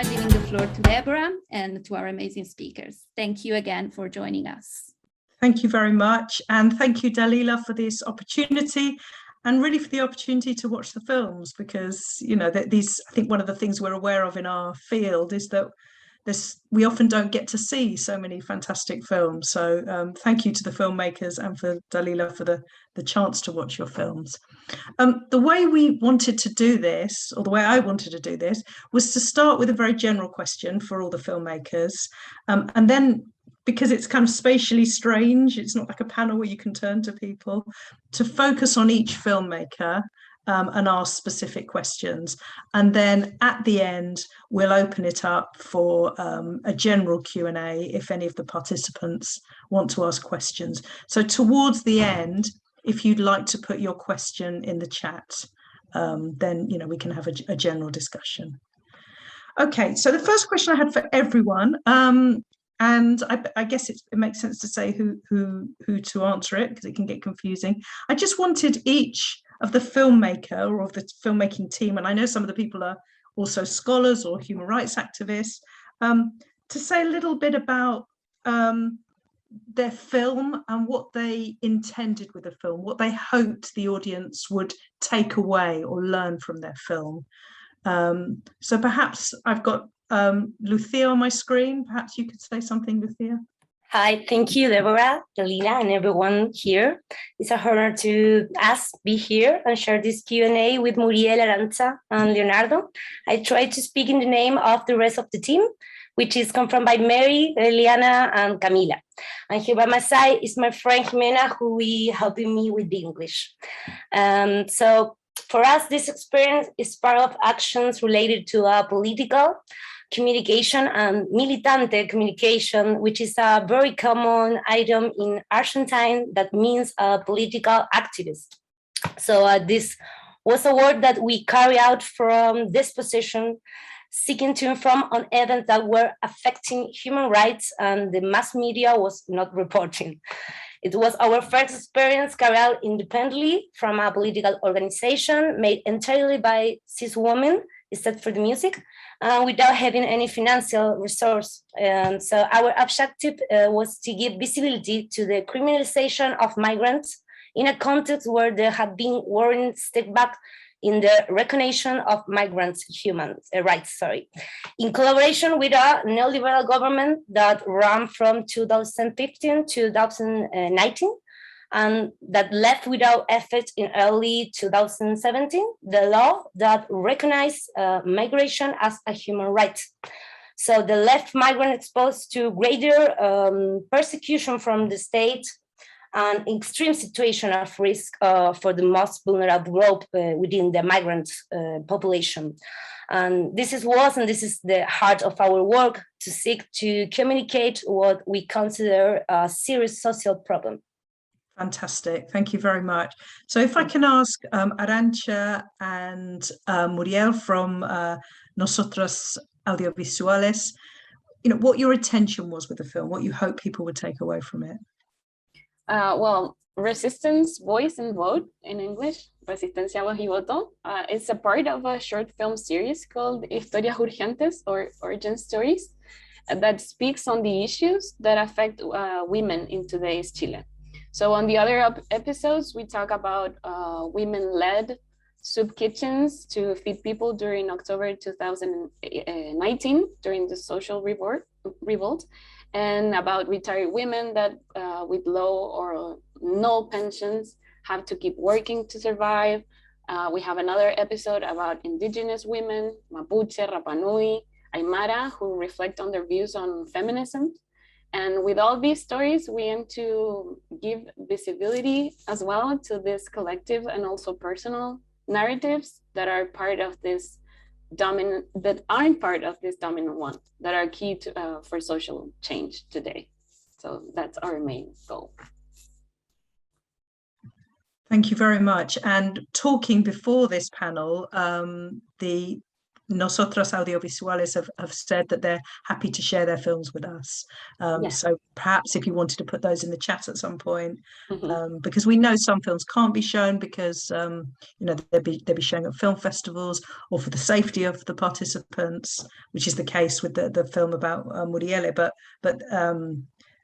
now giving the floor to Deborah and to our amazing speakers. Thank you again for joining us. Thank you very much. And thank you, Dalila, for this opportunity and really for the opportunity to watch the films, because, you know, I think one of the things we're aware of in our field is that we often don't get to see so many fantastic films. So thank you to the filmmakers and for Dalila for the chance to watch your films. The way we wanted to do this, or the way I wanted to do this, was to start with a very general question for all the filmmakers. And then, because it's kind of spatially strange, it's not like a panel where you can turn to people, to focus on each filmmaker and ask specific questions. And then at the end, we'll open it up for a general Q&A if any of the participants want to ask questions. So towards the end, if you'd like to put your question in the chat, then, you know, we can have a general discussion. Okay, so the first question I had for everyone, and I guess it makes sense to say who to answer it, because it can get confusing. I just wanted each of the filmmaker or of the filmmaking team, and I know some of the people are also scholars or human rights activists, to say a little bit about their film and what they intended with the film, what they hoped the audience would take away or learn from their film. So perhaps I've got Lucía on my screen. Perhaps you could say something, Lucía. Hi, thank you, Deborah, Dalila, and everyone here. It's an honor to be here and share this Q&A with Muriel, Arantza, and Leonardo. I try to speak in the name of the rest of the team, which is confirmed by Mary, Eliana, and Camila. And here by my side is my friend Jimena, who will helping me with the English. So for us, this experience is part of actions related to political communication and militante communication, which is a very common item in Argentine that means a political activist. So this was a work that we carry out from this position, seeking to inform on events that were affecting human rights and the mass media was not reporting. It was our first experience carried out independently from a political organization made entirely by cis women, except for the music, without having any financial resource. So our objective was to give visibility to the criminalization of migrants in a context where there had been worrying step back in the recognition of migrants' human rights, in collaboration with a neoliberal government that ran from 2015 to 2019, and that left without effect in early 2017, the law that recognized migration as a human right. So the left migrant exposed to greater persecution from the state, an extreme situation of risk for the most vulnerable group within the migrant population. And this is the heart of our work, to seek to communicate what we consider a serious social problem. Fantastic, thank you very much. So if I can ask Arantza and Muriel from Nosotras Audiovisuales, you know, what your intention was with the film, what you hope people would take away from it. Well, resistance, voice and vote in English, Resistencia, Voz y Voto, it's a part of a short film series called Historias Urgentes, or Urgent Stories, that speaks on the issues that affect women in today's Chile. So on the other episodes, we talk about women-led soup kitchens to feed people during October 2019, during the social revolt, and about retired women that with low or no pensions have to keep working to survive. We have another episode about indigenous women, Mapuche, Rapa Nui, Aymara, who reflect on their views on feminism. And with all these stories, we aim to give visibility as well to this collective and also personal narratives that are part of this dominant, that aren't part of this dominant one, that are key to, for social change today. So that's our main goal. Thank you very much. And talking before this panel, Nosotras Audiovisuales have said that they're happy to share their films with us. So perhaps if you wanted to put those in the chat at some point, because we know some films can't be shown because you know, they'll be showing at film festivals or for the safety of the participants, which is the case with the film about Muriel, but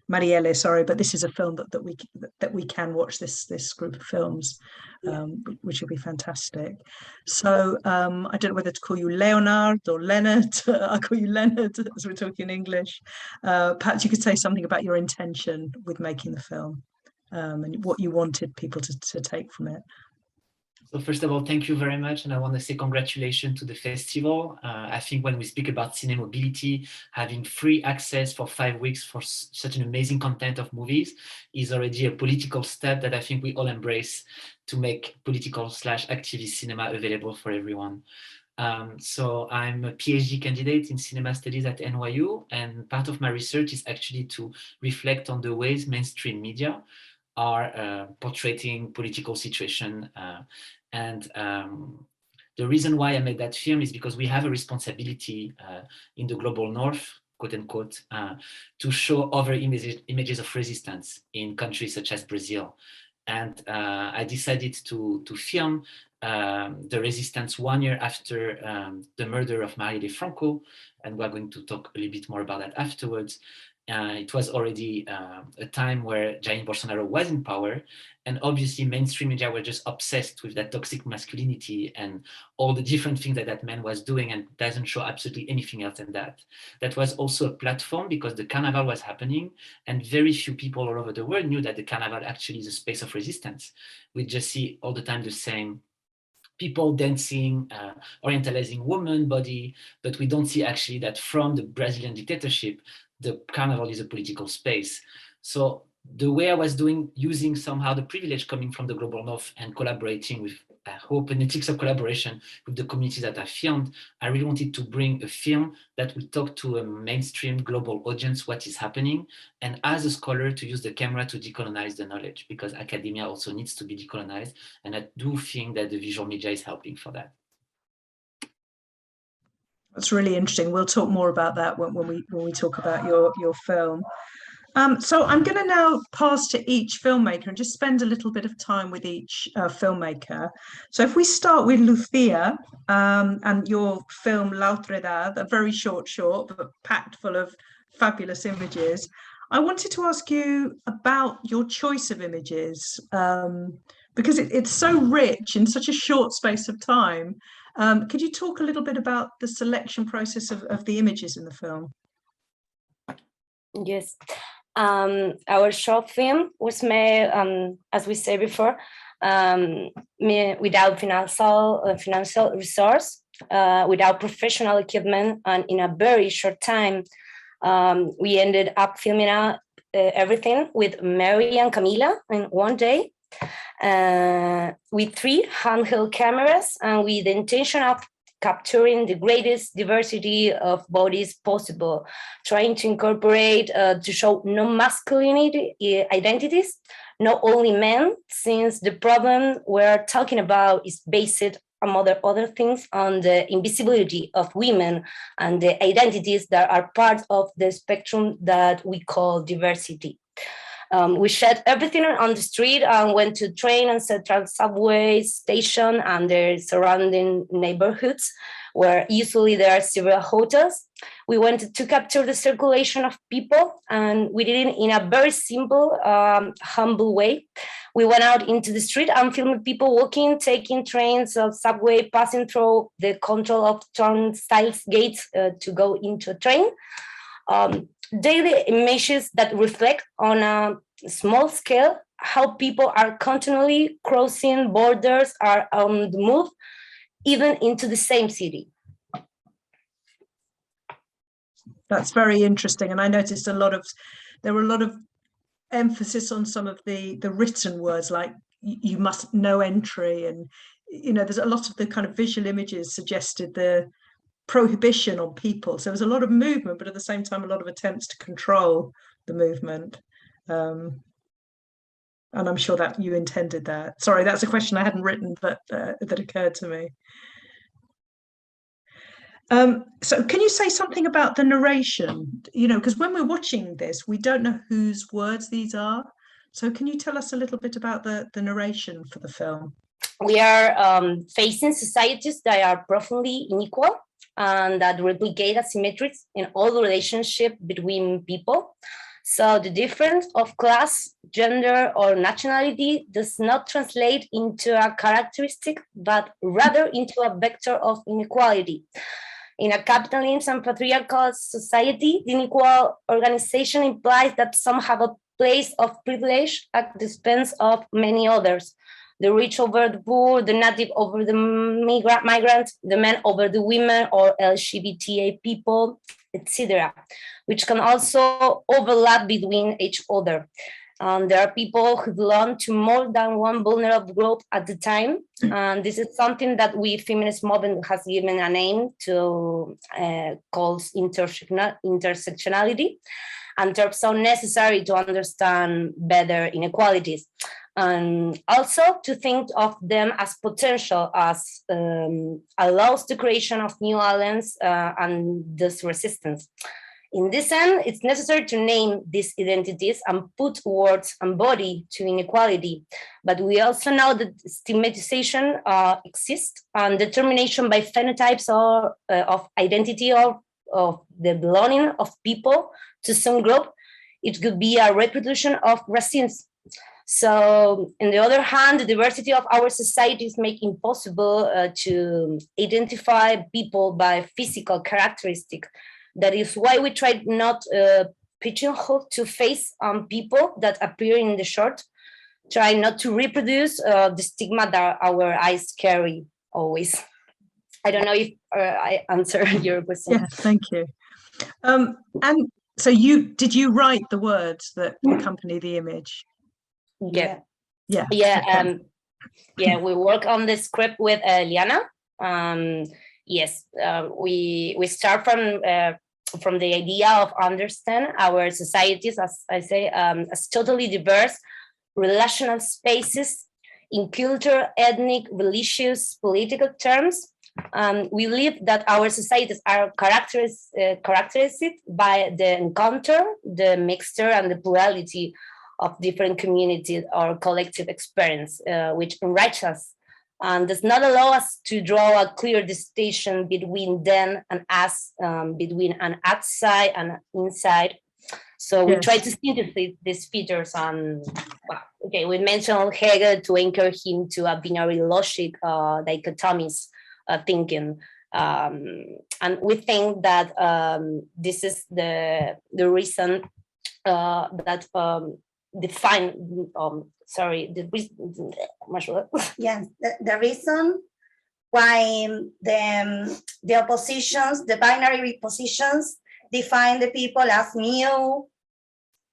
Marielle, sorry, but this is a film that we can watch, this group of films, which will be fantastic. So I don't know whether to call you Leonard or Leonard. I'll call you Leonard as we're talking English. Perhaps you could say something about your intention with making the film, and what you wanted people to take from it. So first of all, thank you very much. And I want to say congratulations to the festival. I think when we speak about Cine Mobility, having free access for 5 weeks for such an amazing content of movies is already a political step that I think we all embrace to make political/activist cinema available for everyone. So I'm a PhD candidate in cinema studies at NYU, and part of my research is actually to reflect on the ways mainstream media are portraying political situation. The reason why I made that film is because we have a responsibility in the global north, quote unquote, to show other images of resistance in countries such as Brazil. And I decided to film the resistance 1 year after the murder of Marielle Franco, and we're going to talk a little bit more about that afterwards. It was already a time where Jair Bolsonaro was in power, and obviously mainstream media were just obsessed with that toxic masculinity and all the different things that that man was doing, and doesn't show absolutely anything else than that. That was also a platform because the carnival was happening, and very few people all over the world knew that the carnival actually is a space of resistance. We just see all the time the same people dancing, orientalizing woman body, but we don't see actually that from the Brazilian dictatorship, the carnival is a political space. So the way I was using somehow the privilege coming from the global north and collaborating with, I hope, an ethics of collaboration with the communities that I filmed, I really wanted to bring a film that would talk to a mainstream global audience what is happening, and as a scholar to use the camera to decolonize the knowledge, because academia also needs to be decolonized, and I do think that the visual media is helping for that. That's really interesting. We'll talk more about that when we talk about your film. So I'm going to now pass to each filmmaker and just spend a little bit of time with each filmmaker. So if we start with Lucía and your film La Otredad, a very short but packed full of fabulous images, I wanted to ask you about your choice of images, because it's so rich in such a short space of time. Could you talk a little bit about the selection process of the images in the film? Yes. Our short film was made, as we said before, without financial resource, without professional equipment, and in a very short time. We ended up filming out everything with Mary and Camila in one day, with 3 handheld cameras, and with the intention of capturing the greatest diversity of bodies possible, trying to incorporate, to show no masculinity identities, not only men, since the problem we're talking about is based, among other things, on the invisibility of women and the identities that are part of the spectrum that we call diversity. We shot everything on the street and went to train and central subway station and their surrounding neighborhoods, where usually there are several hotels. We wanted to capture the circulation of people, and we did it in a very simple, humble way. We went out into the street and filmed people walking, taking trains, subway, passing through the control of turnstile gates to go into a train. Daily images that reflect on a small scale how people are continually crossing borders, are on the move, even into the same city. That's very interesting, and I noticed there were a lot of emphasis on some of the written words, like you must no entry, and there's a lot of the kind of visual images suggested the prohibition on people. So there's a lot of movement, but at the same time a lot of attempts to control the movement, and I'm sure that you intended that. Sorry, that's a question I hadn't written, but that occurred to me. So can you say something about the narration? You know, because when we're watching this, we don't know whose words these are. So can you tell us a little bit about the narration for the film? We are facing societies that are profoundly unequal and that replicate asymmetries in all the relationship between people. So the difference of class, gender, or nationality does not translate into a characteristic, but rather into a vector of inequality. In a capitalist and patriarchal society, the unequal organization implies that some have a place of privilege at the expense of many others. The rich over the poor, the native over the migrant, the men over the women or LGBTA people, etc., which can also overlap between each other. There are people who belong to more than one vulnerable group at the time. And this is something that we feminist movement has given a name to called intersectionality. And they're so necessary to understand better inequalities. And also to think of them as potential, as allows the creation of new alliance and thus resistance. In this end, it's necessary to name these identities and put words and body to inequality. But we also know that stigmatization exists and determination by phenotypes or of identity or of the belonging of people to some group. It could be a reproduction of racism. So, on the other hand, the diversity of our societies make it impossible to identify people by physical characteristics. That is why we try not pigeonhole to face people that appear in the short, try not to reproduce the stigma that our eyes carry always. I don't know if I answered your question. Yeah, thank you. And so did you write the words that accompany the image? Yeah. Okay. We work on the script with Liana. Yes, we start from the idea of understand our societies, as I say, as totally diverse relational spaces in culture, ethnic, religious, political terms. We believe that our societies are characterized by the encounter, the mixture, and the plurality of different communities or collective experience, which enrich us and does not allow us to draw a clear distinction between them and us, between an outside and inside. So we try to synthesize these features and, we mentioned Hegel to anchor him to a binary logic, dichotomies thinking. And we think that this is the reason that define, the reason why the oppositions, the binary positions, define the people as new,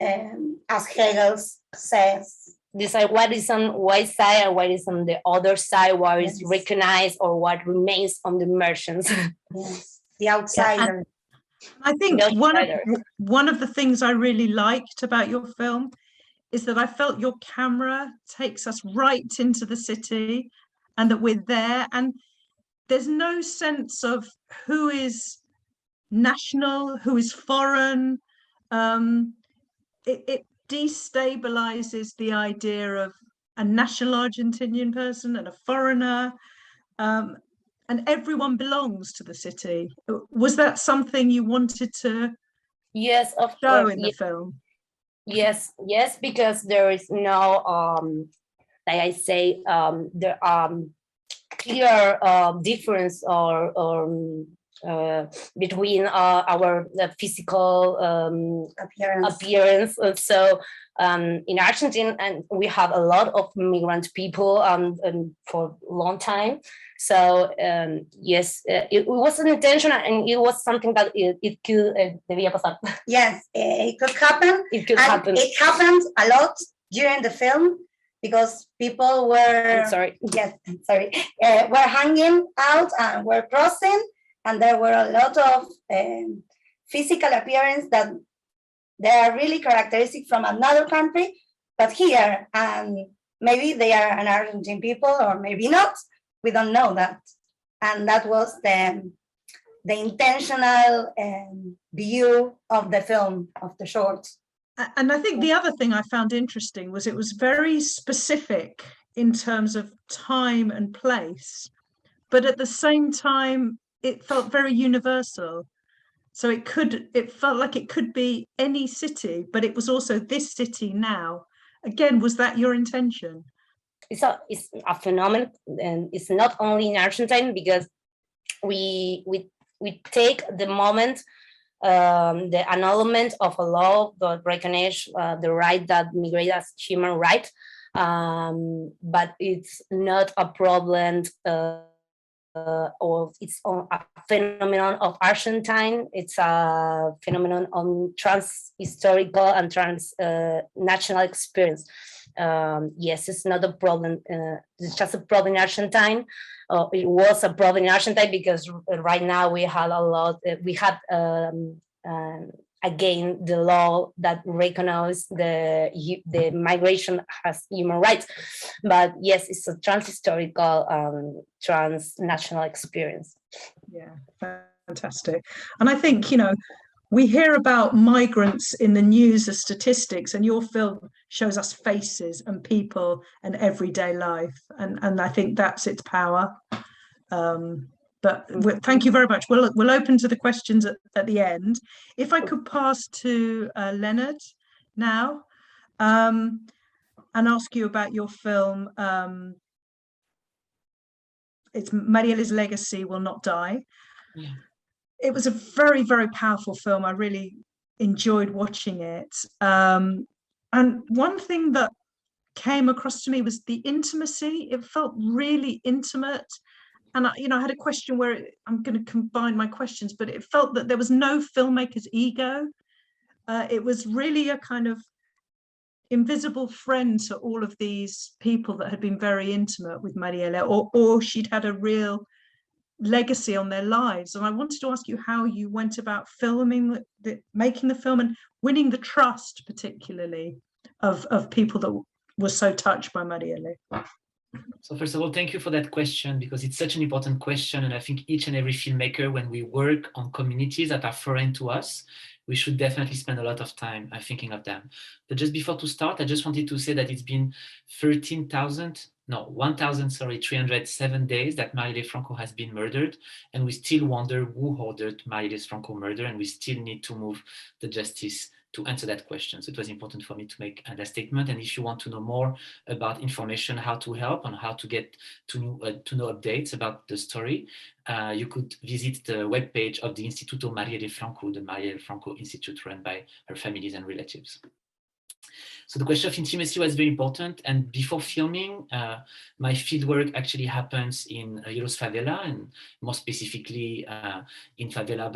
as Hegel says. Decide what is on one side and what is on the other side, what is recognized or what remains on the margins. Yes, the outsider. I think one of the things I really liked about your film is that I felt your camera takes us right into the city and that we're there, and there's no sense of who is national, who is foreign. It destabilizes the idea of a national Argentinian person and a foreigner, and everyone belongs to the city. Was that something you wanted to show in the film? Yes, because there is no, like I say, there clear difference or between our physical appearance. So in Argentina, and we have a lot of migrant people for a long time. So yes, it was an intention, and it was something that it could debía pasar. Yes, it could happen. It could happen. It happened a lot during the film because people were were hanging out and were crossing, and there were a lot of physical appearance that they are really characteristic from another country, but here, and maybe they are an Argentine people or maybe not. We don't know that. And that was the the intentional view of the film, of the short. And I think the other thing I found interesting was it was very specific in terms of time and place, but at the same time, it felt very universal. So it felt like it could be any city, but it was also this city now. Again, was that your intention? It's a phenomenon, and it's not only in Argentine, because we take the moment, the annulment of a law that recognize the right that migrate as human right, but it's not a problem of its own, a phenomenon of Argentine. It's a phenomenon on trans-historical and trans-national experience. Yes, it's not a problem. It's just a problem in Argentine. It was a problem in Argentine because right now we had a lot. We had again the law that recognizes the migration as human rights. But yes, it's a trans-historical, transnational experience. Yeah, fantastic. And I think, you know, we hear about migrants in the news as statistics, and your film shows us faces and people and everyday life. And I think that's its power. But thank you very much. We'll open to the questions at the end. If I could pass to Leonard now and ask you about your film. It's Mariel's Legacy Will Not Die. Yeah. It was a very, very powerful film. I really enjoyed watching it. And one thing that came across to me was the intimacy. It felt really intimate. And I had a question where I'm going to combine my questions, but it felt that there was no filmmaker's ego. It was really a kind of invisible friend to all of these people that had been very intimate with Marielle, or she'd had a real legacy on their lives. And I wanted to ask you how you went about filming, making the film and winning the trust, particularly of people that were so touched by Marielle. So first of all, thank you for that question, because it's such an important question. And I think each and every filmmaker, when we work on communities that are foreign to us, we should definitely spend a lot of time thinking of them. But just before to start, I just wanted to say that it's been 1,307 days that Marielle Franco has been murdered. And we still wonder who ordered Marielle Franco murder. And we still need to move the justice to answer that question. So it was important for me to make that statement. And if you want to know more about information, how to help and how to get to know updates about the story, you could visit the webpage of the Instituto Marielle Franco, the Marielle Franco Institute run by her families and relatives. So the question of intimacy was very important. And before filming, my fieldwork actually happens in Heroes Favela, and more specifically in Favela,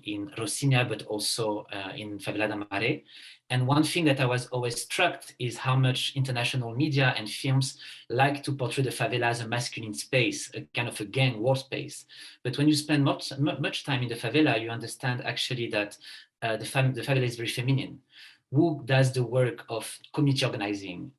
in Rocinha, but also in Favela da Maré. And one thing that I was always struck is how much international media and films like to portray the favela as a masculine space, a kind of a gang war space. But when you spend much time in the favela, you understand actually that the favela is very feminine. Who does the work of community organizing,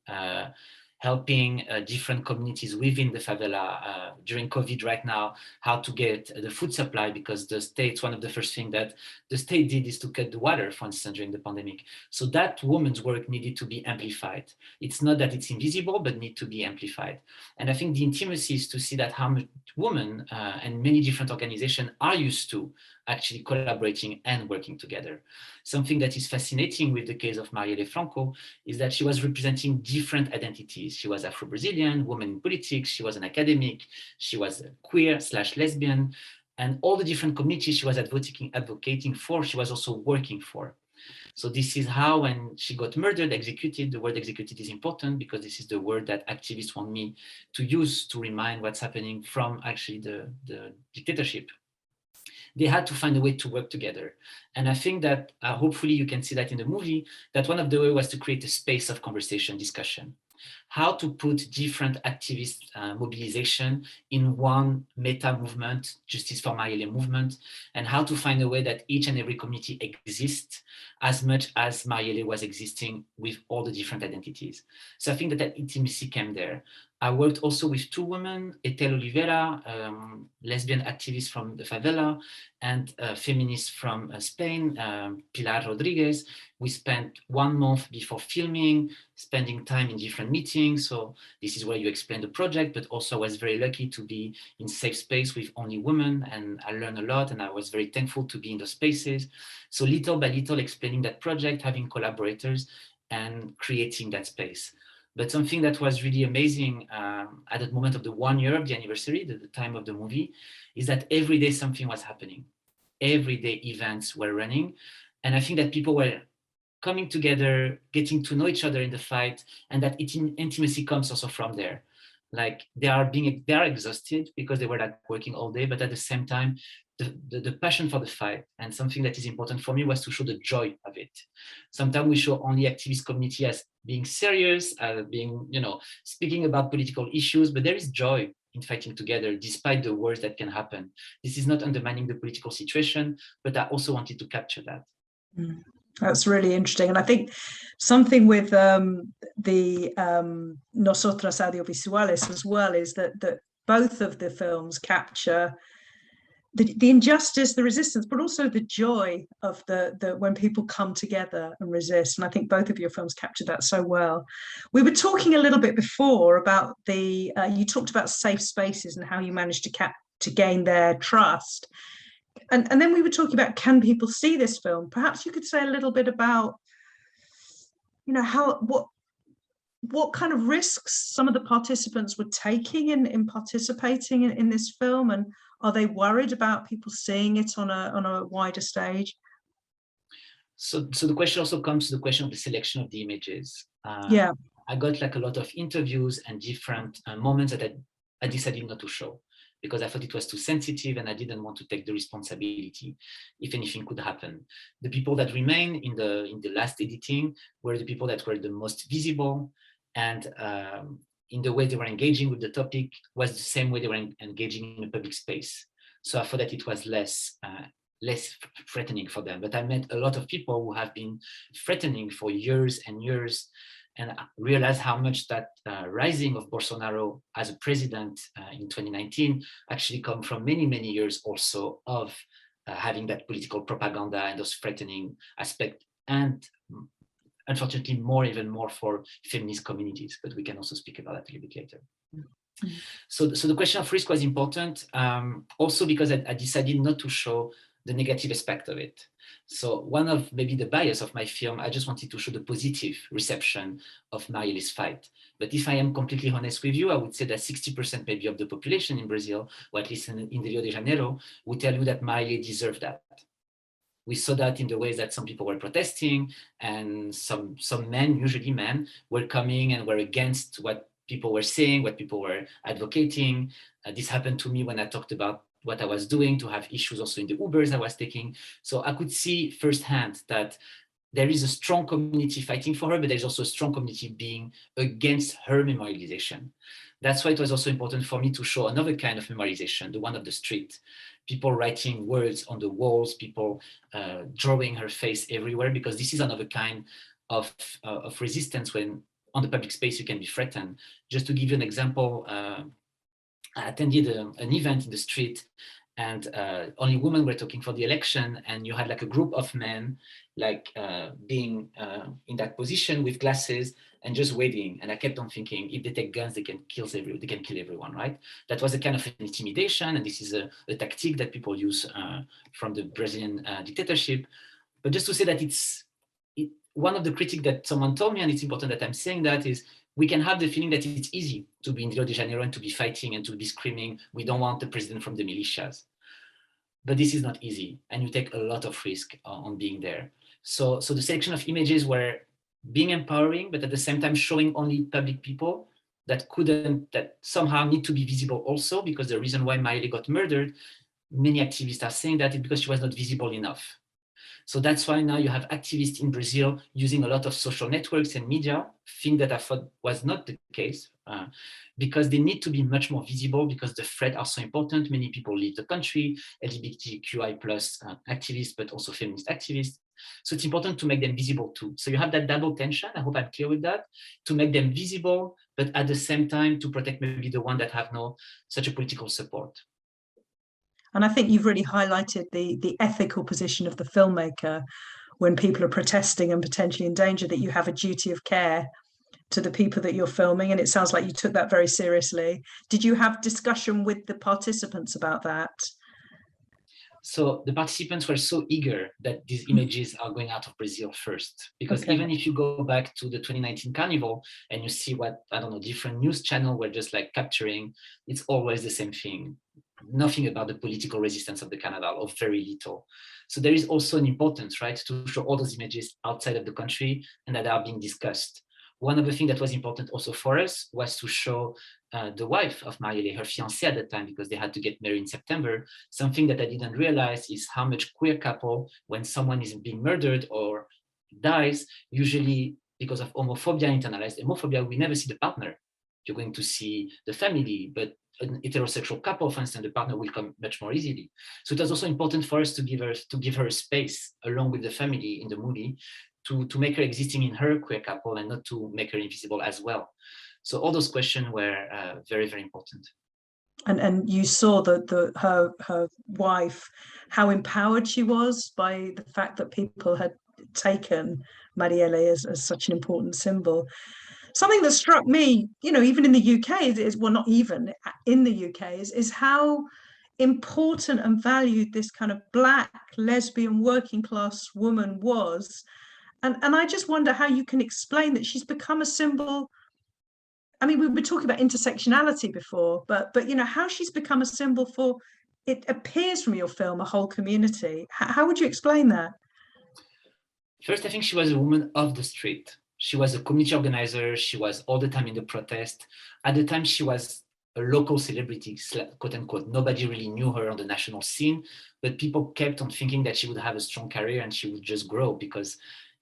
helping different communities within the favela during COVID right now, how to get the food supply, because the state, one of the first things that the state did is to cut the water, for instance, during the pandemic. So that woman's work needed to be amplified. It's not that it's invisible, but need to be amplified. And I think the intimacy is to see that how much women and many different organizations are used to actually collaborating and working together. Something that is fascinating with the case of Marielle Franco is that she was representing different identities. She was Afro-Brazilian, woman in politics, she was an academic, she was queer/lesbian, and all the different communities she was advocating for, she was also working for. So this is how, when she got murdered, executed, the word executed is important because this is the word that activists want me to use to remind what's happening from actually the dictatorship. They had to find a way to work together. And I think that hopefully you can see that in the movie, that one of the ways was to create a space of conversation, discussion. how to put different activist mobilization in one meta movement, Justice for 𝐌𝐈𝐆𝐑𝐄𝐒 movement, and how to find a way that each and every community exists as much as 𝐌𝐈𝐆𝐑𝐄𝐒 was existing with all the different identities. So I think that intimacy came there. I worked also with two women, Ethel Oliveira, lesbian activist from the favela, and a feminist from Spain, Pilar Rodriguez. We spent 1 month before filming, spending time in different meetings. So this is where you explain the project, but also I was very lucky to be in safe space with only women, and I learned a lot, and I was very thankful to be in those spaces. So little by little explaining that project, having collaborators, and creating that space. But something that was really amazing at the moment of the 1 year of the anniversary, the time of the movie, is that every day something was happening. Every day events were running. And I think that people were coming together, getting to know each other in the fight, and that intimacy comes also from there. Like they are exhausted because they were like working all day, but at the same time, the passion for the fight, and something that is important for me was to show the joy of it. Sometimes we show only activist community as being serious, being, speaking about political issues, but there is joy in fighting together despite the worst that can happen. This is not undermining the political situation, but I also wanted to capture that. That's really interesting. And I think something with the Nosotras Audiovisuales as well is that both of the films capture the injustice, the resistance, but also the joy of the when people come together and resist. And I think both of your films captured that so well. We were talking a little bit before about you talked about safe spaces and how you managed to gain their trust. And then we were talking about, can people see this film? Perhaps you could say a little bit about, what kind of risks some of the participants were taking in participating in this film, and are they worried about people seeing it on a wider stage? So the question also comes to the question of the selection of the images. Yeah, I got like a lot of interviews and different moments that I decided not to show, because I thought it was too sensitive and I didn't want to take the responsibility if anything could happen. The people that remain in the last editing were the people that were the most visible, and in the way they were engaging with the topic was the same way they were engaging in a public space. So I thought that it was less threatening for them. But I met a lot of people who have been threatening for years and years, and I realized how much that rising of Bolsonaro as a president in 2019 actually come from many, many years also of having that political propaganda and those threatening aspects, and unfortunately even more for feminist communities, but we can also speak about that a little bit later. So the question of risk was important, also because I decided not to show the negative aspect of it. So one of maybe the bias of my film, I just wanted to show the positive reception of 𝐌𝐈𝐆𝐑𝐄𝐒's fight. But if I am completely honest with you, I would say that 60% maybe of the population in Brazil, or at least in Rio de Janeiro, would tell you that 𝐌𝐈𝐆𝐑𝐄𝐒 deserved that. We saw that in the ways that some people were protesting, and some men, usually men, were coming and were against what people were saying, what people were advocating. This happened to me when I talked about what I was doing, to have issues also in the Ubers I was taking. So I could see firsthand that there is a strong community fighting for her, but there's also a strong community being against her memorialization. That's why it was also important for me to show another kind of memorialization, the one of the street. People writing words on the walls, people drawing her face everywhere, because this is another kind of resistance when on the public space you can be threatened. Just to give you an example, I attended an event in the street, and only women were talking for the election, and you had like a group of men like being in that position with glasses and just waving. And I kept on thinking, if they take guns, they can kill everyone, right? That was a kind of intimidation, and this is a tactic that people use from the Brazilian dictatorship. But just to say that one of the critiques that someone told me, and it's important that I'm saying that, is we can have the feeling that it's easy to be in Rio de Janeiro and to be fighting and to be screaming, we don't want the president from the militias. But this is not easy, and you take a lot of risk on being there. So the selection of images were being empowering, but at the same time showing only public people that somehow need to be visible also, because the reason why 𝐌𝐈𝐆𝐑𝐄𝐒 got murdered, many activists are saying that it's because she was not visible enough. So that's why now you have activists in Brazil using a lot of social networks and media, thing that I thought was not the case, because they need to be much more visible because the threats are so important. Many people leave the country, LGBTQI plus activists, but also feminist activists. So it's important to make them visible too. So you have that double tension, I hope I'm clear with that, to make them visible, but at the same time to protect maybe the ones that have no such a political support. And I think you've really highlighted the ethical position of the filmmaker when people are protesting and potentially in danger, that you have a duty of care to the people that you're filming. And it sounds like you took that very seriously. Did you have discussion with the participants about that? So the participants were so eager that these images are going out of Brazil first, because even if you go back to the 2019 Carnival and you see what, I don't know, different news channels were just like capturing, it's always the same thing. Nothing about the political resistance of the Carnival, or very little. So there is also an importance, right, to show all those images outside of the country and that are being discussed. One of the things that was important also for us was to show the wife of Muriel, her fiancé at the time, because they had to get married in September. Something that I didn't realize is how much queer couple, when someone is being murdered or dies, usually because of homophobia, internalized homophobia, we never see the partner. You're going to see the family, but an heterosexual couple, for instance, the partner will come much more easily. So it was also important for us to give her a space along with the family in the movie, to make her existing in her queer couple and not to make her invisible as well. So all those questions were very, very important. And you saw her wife, how empowered she was by the fact that people had taken Marielle as such an important symbol. Something that struck me, you know, even in the UK, is well, not even in the UK, is how important and valued this kind of Black, lesbian, working class woman was. And I just wonder how you can explain that she's become a symbol. I mean, we were talking about intersectionality before, but you know, how she's become a symbol for, it appears from your film, a whole community. How would you explain that? First, I think she was a woman of the street. She was a community organizer. She was all the time in the protest. At the time, she was a local celebrity, quote unquote. Nobody really knew her on the national scene, but people kept on thinking that she would have a strong career and she would just grow because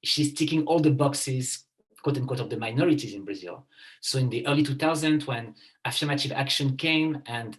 she's ticking all the boxes, quote unquote, of the minorities in Brazil. So in the early 2000s, when affirmative action came and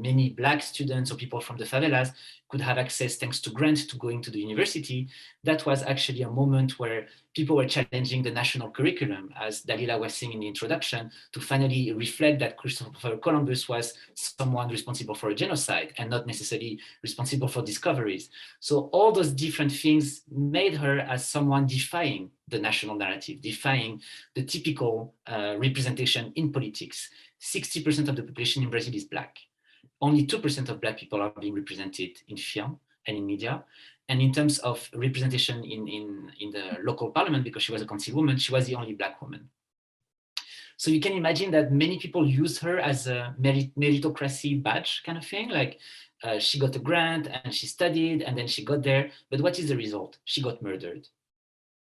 many Black students or people from the favelas could have access thanks to grants to going to the university, that was actually a moment where people were challenging the national curriculum, as Dalila was saying in the introduction, to finally reflect that Christopher Columbus was someone responsible for a genocide and not necessarily responsible for discoveries. So all those different things made her as someone defying the national narrative, defying the typical representation in politics. 60% of the population in Brazil is Black. Only 2% of Black people are being represented in film and in media. And in terms of representation in the local parliament, because she was a councilwoman, she was the only Black woman. So you can imagine that many people use her as a meritocracy badge kind of thing, like she got a grant and she studied and then she got there. But what is the result? She got murdered.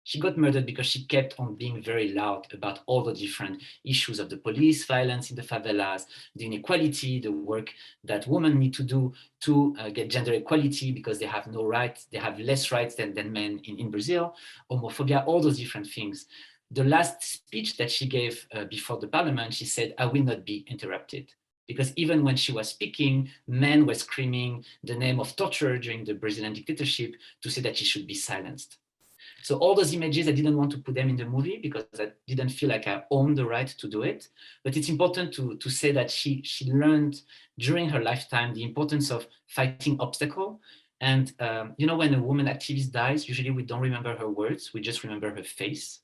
She got murdered because she kept on being very loud about all the different issues of the police violence in the favelas, the inequality, the work that women need to do to get gender equality because they have no rights, they have less rights than men in Brazil, homophobia, all those different things. The last speech that she gave before the parliament, she said, "I will not be interrupted." Because even when she was speaking, men were screaming the name of torture during the Brazilian dictatorship to say that she should be silenced. So all those images, I didn't want to put them in the movie because I didn't feel like I owned the right to do it. But it's important to say that she learned during her lifetime the importance of fighting obstacle. And you know, when a woman activist dies, usually we don't remember her words, we just remember her face.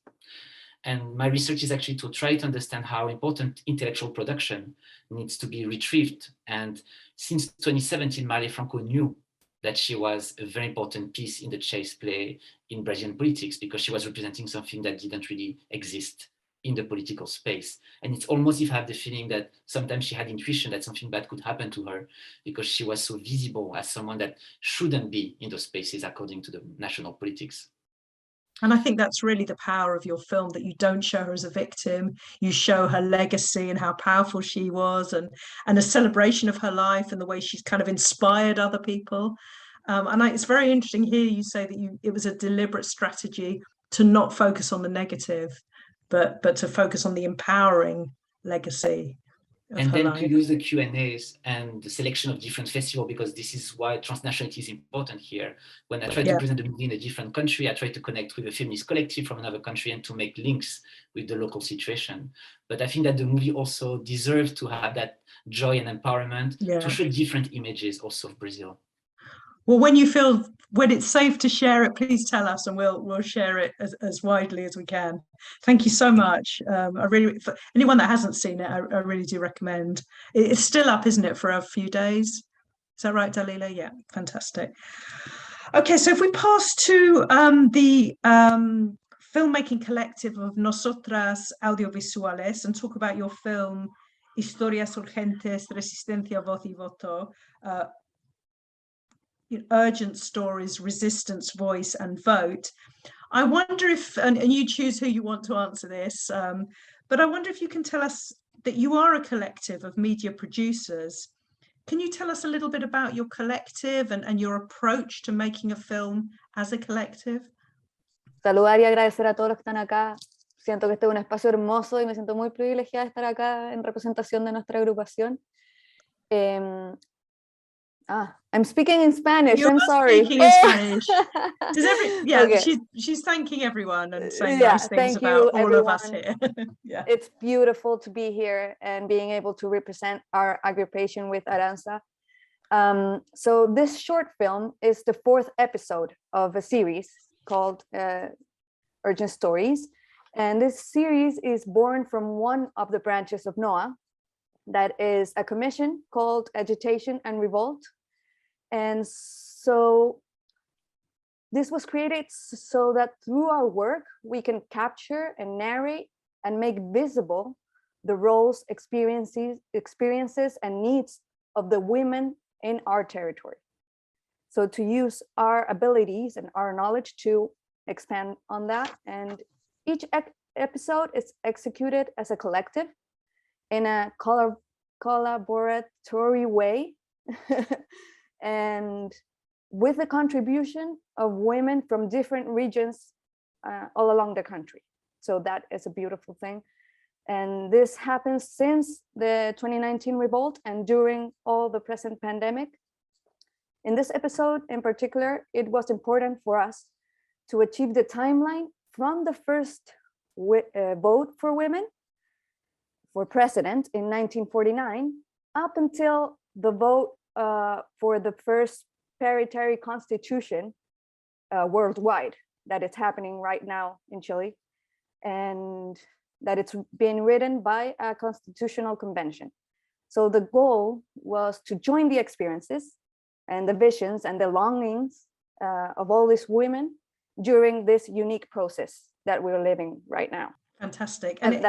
And my research is actually to try to understand how important intellectual production needs to be retrieved. And since 2017, Marielle Franco knew that she was a very important piece in the chess play in Brazilian politics because she was representing something that didn't really exist in the political space. And it's almost if I have the feeling that sometimes she had intuition that something bad could happen to her because she was so visible as someone that shouldn't be in those spaces according to the national politics. And I think that's really the power of your film, that you don't show her as a victim, you show her legacy and how powerful she was, and a celebration of her life and the way she's kind of inspired other people. It's very interesting here you say that it was a deliberate strategy to not focus on the negative, but to focus on the empowering legacy. And then to use the Q&As and the selection of different festivals, because this is why transnationality is important here. When I try to present a movie in a different country, I try to connect with a feminist collective from another country and to make links with the local situation. But I think that the movie also deserves to have that joy and empowerment to show different images also of Brazil. Well, when it's safe to share it, please tell us, and we'll share it as widely as we can. Thank you so much. For anyone that hasn't seen it, I really do recommend. It's still up, isn't it, for a few days? Is that right, Dalila? Yeah, fantastic. Okay, so if we pass to the filmmaking collective of Nosotras Audiovisuales and talk about your film Historias Urgentes, Resistencia, Voz y Voto. Urgent stories, resistance, voice, and vote. I wonder if, and you choose who you want to answer this, but I wonder if you can tell us that you are a collective of media producers. Can you tell us a little bit about your collective and your approach to making a film as a collective? Saludar y agradecer a todos los que están acá. Siento que este es un espacio hermoso y me siento muy privilegiada de estar acá en representación de nuestra agrupación. I'm speaking in Spanish. I'm sorry. Speaking in Spanish. Okay. She's thanking everyone and saying nice things about all of us here. It's beautiful to be here and being able to represent our aggregation with Arantza. So this short film is the 4th episode of a series called Urgent Stories. And this series is born from one of the branches of NOA, that is a commission called Agitation and Revolt. And so this was created so that through our work, we can capture and narrate and make visible the roles, experiences, and needs of the women in our territory. So to use our abilities and our knowledge to expand on that. And each episode is executed as a collective in a collaboratory way. And with the contribution of women from different regions all along the country. So that is a beautiful thing. And this happens since the 2019 revolt and during all the present pandemic. In this episode in particular, it was important for us to achieve the timeline from the first vote for women for president in 1949 up until the vote for the first parity constitution worldwide that is happening right now in Chile, and that it's being written by a constitutional convention. So the goal was to join the experiences and the visions and the longings of all these women during this unique process that we're living right now. Fantastic. And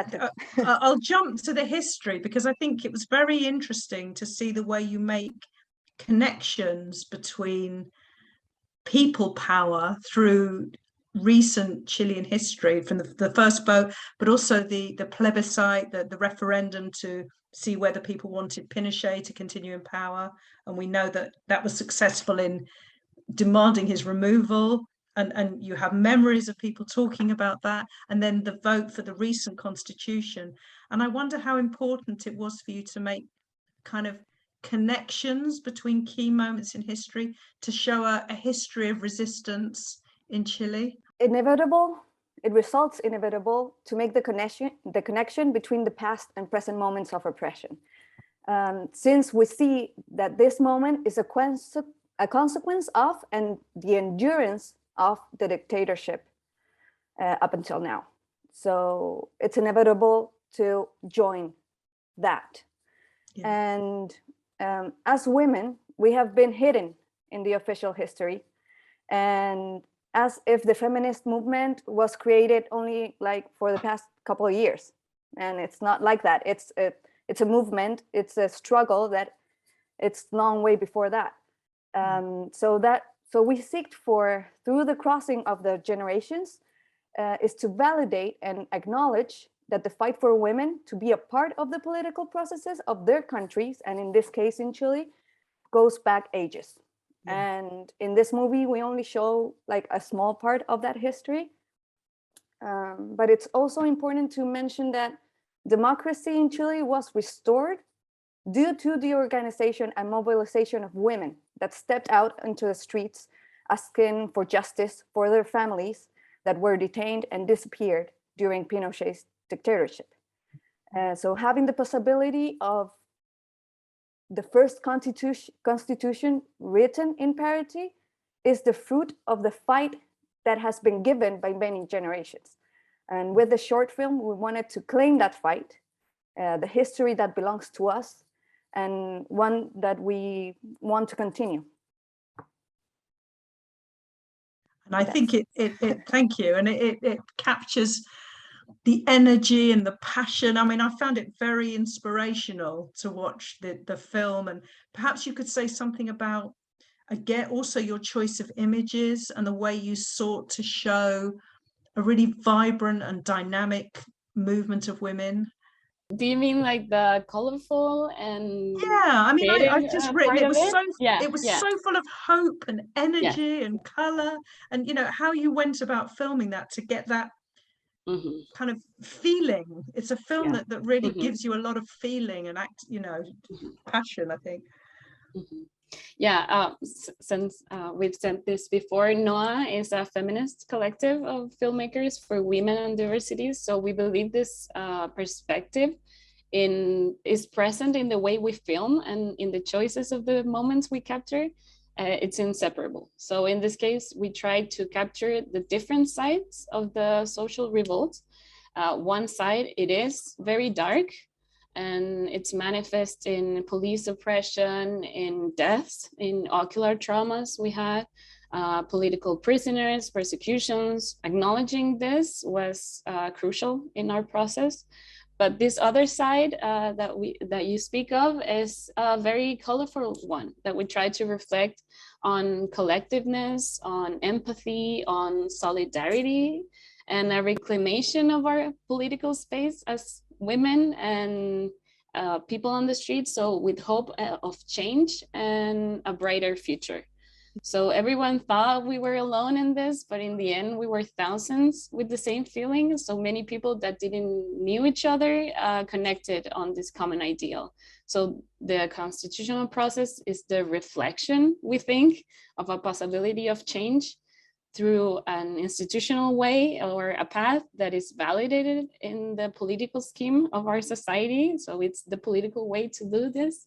I'll jump to the history because I think it was very interesting to see the way you make connections between people power through recent Chilean history, from the first vote, but also the plebiscite, the referendum to see whether people wanted Pinochet to continue in power. And we know that that was successful in demanding his removal. And you have memories of people talking about that, and then the vote for the recent constitution. And I wonder how important it was for you to make kind of connections between key moments in history to show a history of resistance in Chile. It results inevitable to make the connection between the past and present moments of oppression. Since we see that this moment is a consequence of and the endurance of the dictatorship up until now. So it's inevitable to join that. Yeah. And as women, we have been hidden in the official history, and as if the feminist movement was created only like for the past couple of years. And it's not like that. It's a movement, it's a struggle that it's long way before that. So we seek for, through the crossing of the generations, is to validate and acknowledge that the fight for women to be a part of the political processes of their countries, and in this case in Chile, goes back ages. And in this movie, we only show like a small part of that history. But it's also important to mention that democracy in Chile was restored due to the organization and mobilization of women that stepped out into the streets asking for justice for their families that were detained and disappeared during Pinochet's dictatorship. So having the possibility of the first constitution written in parity is the fruit of the fight that has been given by many generations. And with the short film, we wanted to claim that fight, the history that belongs to us, and one that we want to continue. And I think it thank you, and it captures the energy and the passion. I mean, I found it very inspirational to watch the film, and perhaps you could say something about, again, also your choice of images and the way you sought to show a really vibrant and dynamic movement of women. Do you mean like the colorful and I mean, I've just written it was so so full of hope and energy and color, and you know how you went about filming that to get that kind of feeling. It's a film that really gives you a lot of feeling and passion, I think. Since we've said this before, NOA is a feminist collective of filmmakers for women and diversity. So we believe this perspective is present in the way we film and in the choices of the moments we capture. It's inseparable. So in this case, we tried to capture the different sides of the social revolt. One side, it is very dark, and it's manifest in police oppression, in deaths, in ocular traumas we had, political prisoners, persecutions. Acknowledging this was crucial in our process. But this other side that you speak of is a very colorful one that we try to reflect on collectiveness, on empathy, on solidarity, and a reclamation of our political space as women and people on the street. So with hope of change and a brighter future. So everyone thought we were alone in this, but in the end, we were thousands with the same feeling. So many people that didn't knew each other connected on this common ideal. So the constitutional process is the reflection, we think, of a possibility of change through an institutional way or a path that is validated in the political scheme of our society. So it's the political way to do this.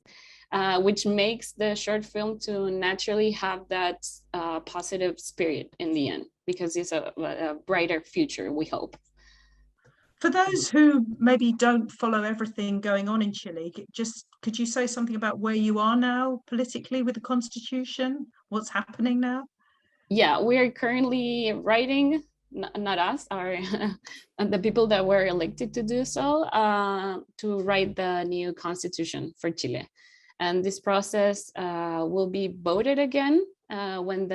Which makes the short film to naturally have that positive spirit in the end, because it's a brighter future, we hope. For those who maybe don't follow everything going on in Chile, could you say something about where you are now politically with the constitution? What's happening now? Yeah, we are currently writing, not us, the people that were elected to do so, to write the new constitution for Chile. And this process will be voted again when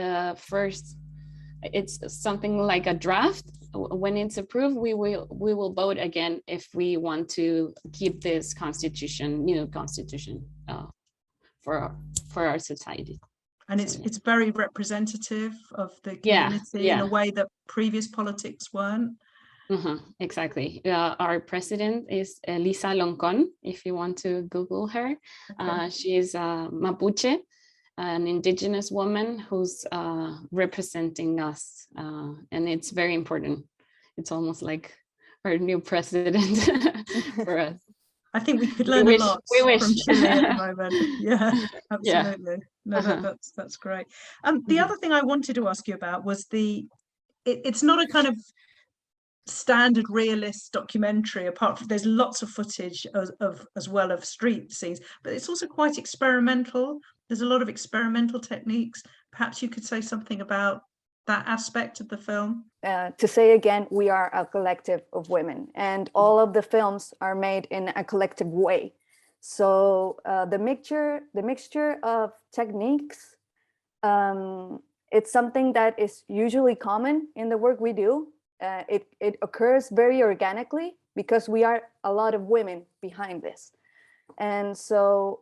it's something like a draft. When it's approved, we will vote again if we want to keep this new constitution for our society. And it's very representative of the community in a way that previous politics weren't. Exactly. Our president is Elisa Loncón, if you want to Google her. Okay. She is Mapuche, an indigenous woman who's representing us. And it's very important. It's almost like our new president for us. I think we could learn a lot from Chile at the moment. Yeah, absolutely. Yeah. No, that's great. The other thing I wanted to ask you about was it's not a kind of standard realist documentary, apart from there's lots of footage as well of street scenes, but it's also quite experimental. There's a lot of experimental techniques. Perhaps you could say something about that aspect of the film. To say again, we are a collective of women, and all of the films are made in a collective way. So the mixture of techniques, it's something that is usually common in the work we do. It occurs very organically because we are a lot of women behind this. And so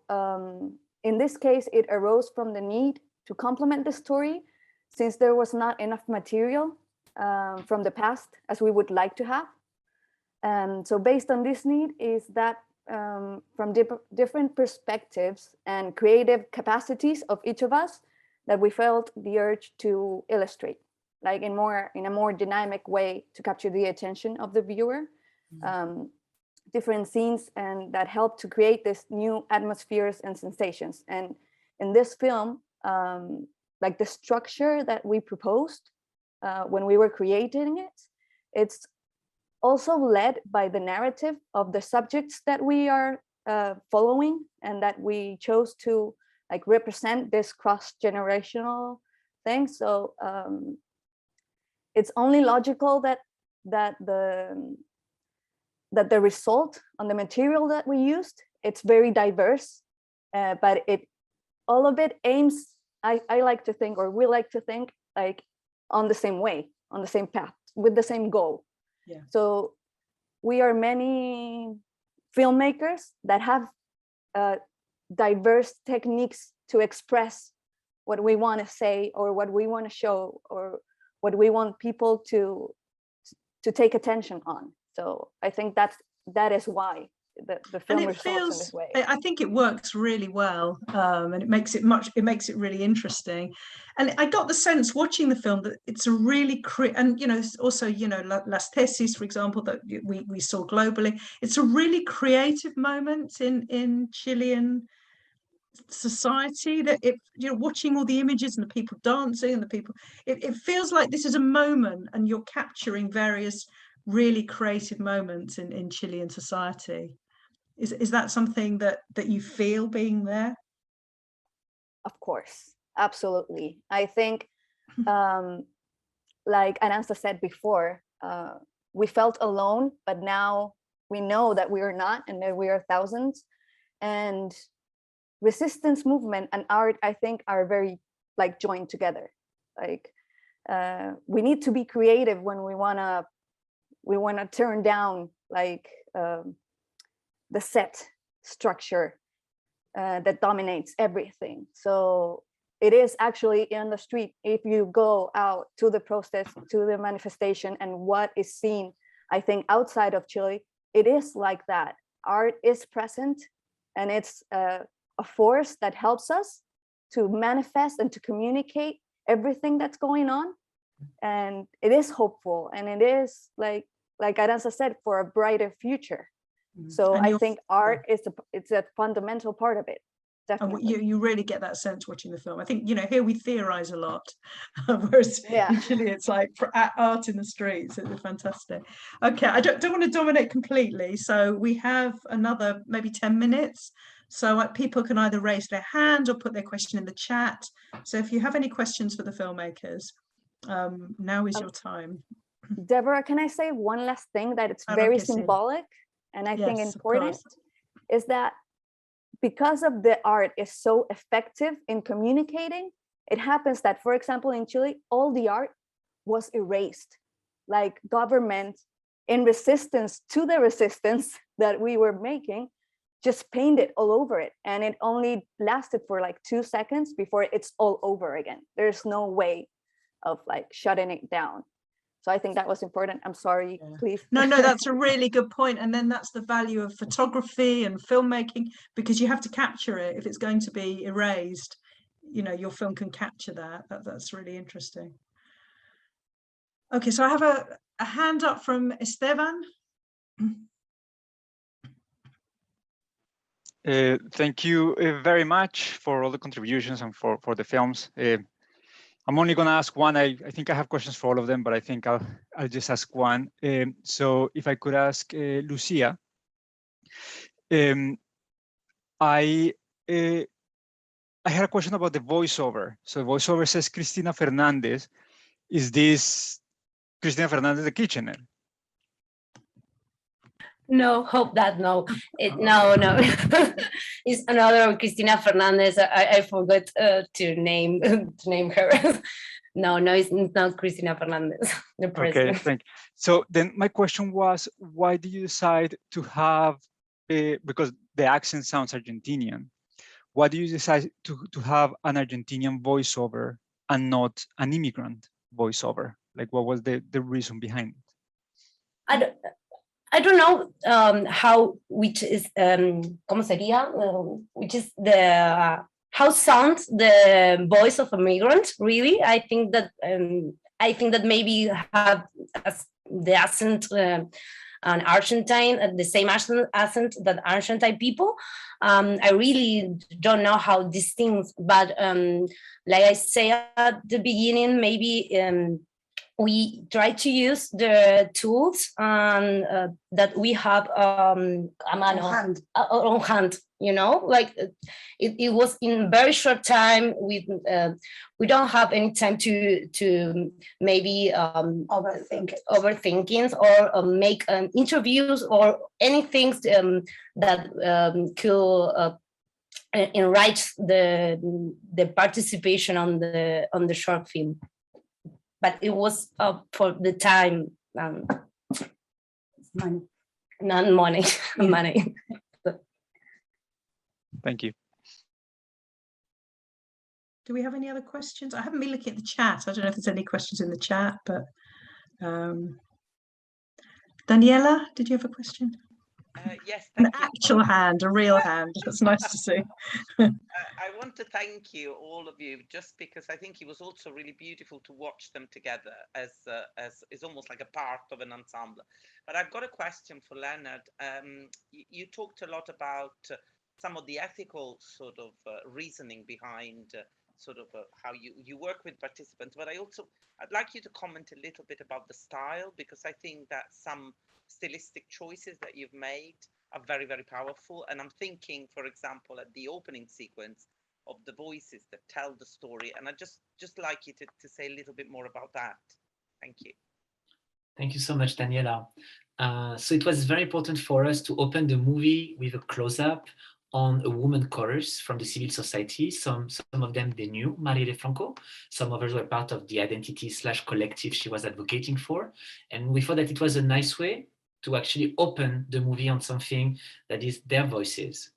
in this case, it arose from the need complement the story, since there was not enough material from the past as we would like to have. And so based on this need is that from different perspectives and creative capacities of each of us, that we felt the urge to illustrate, like in a more dynamic way, to capture the attention of the viewer. Different scenes and that help to create this new atmospheres and sensations. And in this film, like the structure that we proposed when we were creating it, it's also led by the narrative of the subjects that we are following, and that we chose to like represent this cross-generational thing. So it's only logical that the result on the material that we used, it's very diverse, but all of it aims, I like to think, or we like to think, like on the same way, on the same path, with the same goal. Yeah. So we are many filmmakers that have diverse techniques to express what we want to say, or what we want to show, or what we want people to take attention on. So I think that is why the film results in this way. I think it works really well, and it makes it really interesting. And I got the sense watching the film that it's a really and also Las Tesis, for example, that we saw globally. It's a really creative moment in Chilean society, that watching all the images and the people dancing and the people, it feels like this is a moment, and you're capturing various really creative moments in Chilean society. Is that something that you feel being there? Of course, absolutely. I think, like Arantza said before, we felt alone, but now we know that we are not, and that we are thousands. And resistance movement and art, I think, are very like joined together. Like we need to be creative when we wanna turn down like the set structure that dominates everything. So it is actually in the street, if you go out to the protest, to the manifestation, and what is seen, I think outside of Chile, it is like that. Art is present, and it's a force that helps us to manifest and to communicate everything that's going on. And it is hopeful, and it is like Arantza said, for a brighter future. So I think art is it's a fundamental part of it. Definitely. And you really get that sense watching the film. I think here we theorize a lot, whereas in Chile it's like art in the streets. It's fantastic. Okay, I don't want to dominate completely, so we have another maybe 10 minutes. So people can either raise their hand or put their question in the chat. So if you have any questions for the filmmakers, now is your time. Deborah, can I say one last thing that it's very symbolic, and I think important, is that because of the art is so effective in communicating, it happens that, for example, in Chile, all the art was erased. Like government, in resistance to the resistance that we were making, just painted all over it. And it only lasted for like 2 seconds before it's all over again. There's no way of like shutting it down. So I think that was important. I'm sorry, please. No, that's a really good point. And then that's the value of photography and filmmaking, because you have to capture it. If it's going to be erased, your film can capture that. That's really interesting. Okay, so I have a hand up from Esteban. Thank you very much for all the contributions and for the films. I'm only going to ask one. I think I have questions for all of them, but I think I'll just ask one. So if I could ask Lucía, I had a question about the voiceover. So the voiceover says Cristina Fernández. Is this Cristina Fernández the Kitchener? No, hope that no. No. It's another Cristina Fernández. I forgot to name her. No, it's not Cristina Fernández, the president. Okay, thank you. So then my question was, why did you decide to have, because the accent sounds Argentinian, why do you decide to have an Argentinian voiceover and not an immigrant voiceover? Like, what was the reason behind it? I don't know which is ¿cómo sería? Which is the how sounds the voice of a migrant. Really, I think that maybe have the accent an Argentine, the same accent that Argentine people. I really don't know how these things, but like I say at the beginning, maybe we try to use the tools that we have on hand, you know, like it was in very short time. We don't have any time to maybe overthinking or make interviews or anything that could enrich the participation on the short film. But it was for the time, money. Thank you. Do we have any other questions? I haven't been looking at the chat. I don't know if there's any questions in the chat, but Daniela, did you have a question? Yes, an actual hand, a real hand. That's nice to see. I want to thank you, all of you, just because I think it was also really beautiful to watch them together as is almost like a part of an ensemble. But I've got a question for Leonard. You talked a lot about some of the ethical sort of reasoning behind how you work with participants, but I'd like you to comment a little bit about the style, because I think that some stylistic choices that you've made are very, very powerful. And I'm thinking, for example, at the opening sequence of the voices that tell the story. And I'd just like you to say a little bit more about that. Thank you. Thank you so much, Daniela. So it was very important for us to open the movie with a close-up on a woman chorus from the civil society. Some of them they knew Marielle Franco. Some others were part of the identity/collective she was advocating for. And we thought that it was a nice way to actually open the movie on something that is their voices.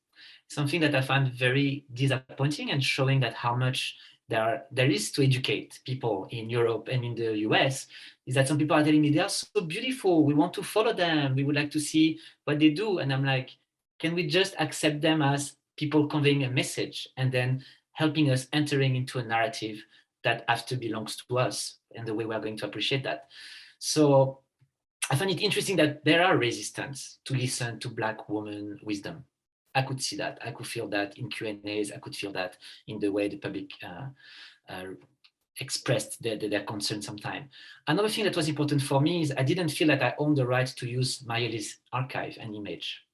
Something that I found very disappointing, and showing that how much there is to educate people in Europe and in the US, is that some people are telling me they are so beautiful, we want to follow them, we would like to see what they do. And I'm like, can we just accept them as people conveying a message and then helping us entering into a narrative that after belongs to us, and the way we're going to appreciate that. So I find it interesting that there are resistance to listen to Black woman wisdom. I could see that. I could feel that in Q&As. I could feel that in the way the public expressed their concern sometimes. Another thing that was important for me is I didn't feel that I owned the right to use Marielle's archive and image.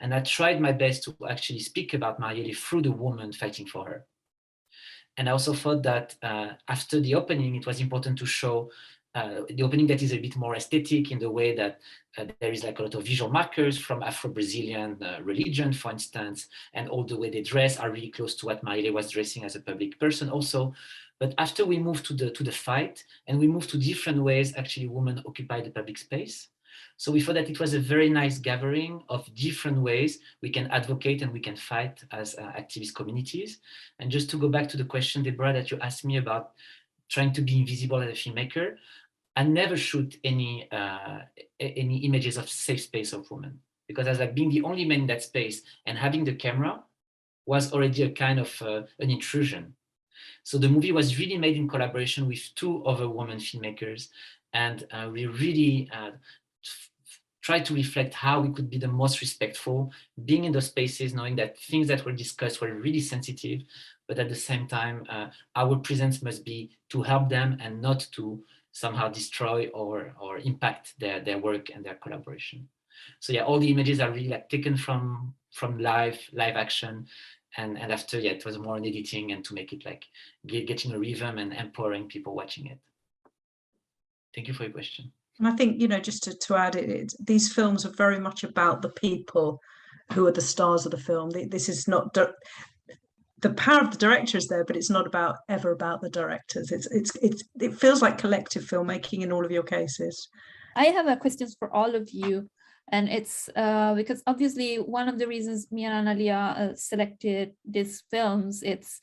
And I tried my best to actually speak about Marielle through the woman fighting for her. And I also thought that after the opening, it was important to show the opening that is a bit more aesthetic, in the way that there is like a lot of visual markers from Afro-Brazilian religion, for instance, and all the way they dress are really close to what Marielle was dressing as a public person also. But after we moved to the fight, and we moved to different ways actually women occupy the public space. So we thought that it was a very nice gathering of different ways we can advocate and we can fight as activist communities. And just to go back to the question, Deborah, that you asked me about trying to be invisible as a filmmaker, I never shoot any images of safe space of women, because as like being the only man in that space and having the camera was already a kind of an intrusion. So the movie was really made in collaboration with 2 other women filmmakers, and we really tried to reflect how we could be the most respectful, being in those spaces, knowing that things that were discussed were really sensitive, but at the same time, our presence must be to help them and not to somehow destroy or impact their work and their collaboration. So yeah, all the images are really like taken from live action, and after, yeah, it was more on editing and to make it like getting a rhythm and empowering people watching it. Thank you for your question. And I think, you know, just to add these films are very much about the people who are the stars of the film. This is not the power of the director is there, but it's not ever about the directors. It feels like collective filmmaking in all of your cases. I have a question for all of you. And it's because obviously one of the reasons me and Analia selected these films, it's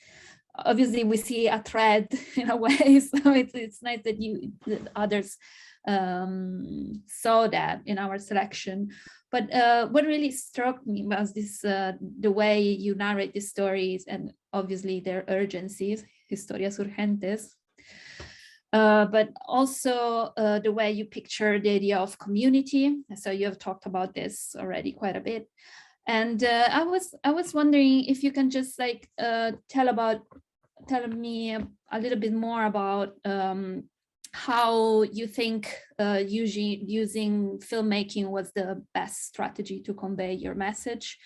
obviously we see a thread in a way, so it's nice that others saw that in our selection. But what really struck me was this the way you narrate the stories, and obviously their urgencies, historias urgentes, but also the way you picture the idea of community. So you have talked about this already quite a bit. And I was wondering if you can just like tell me a little bit more about how you think using filmmaking was the best strategy to convey your message.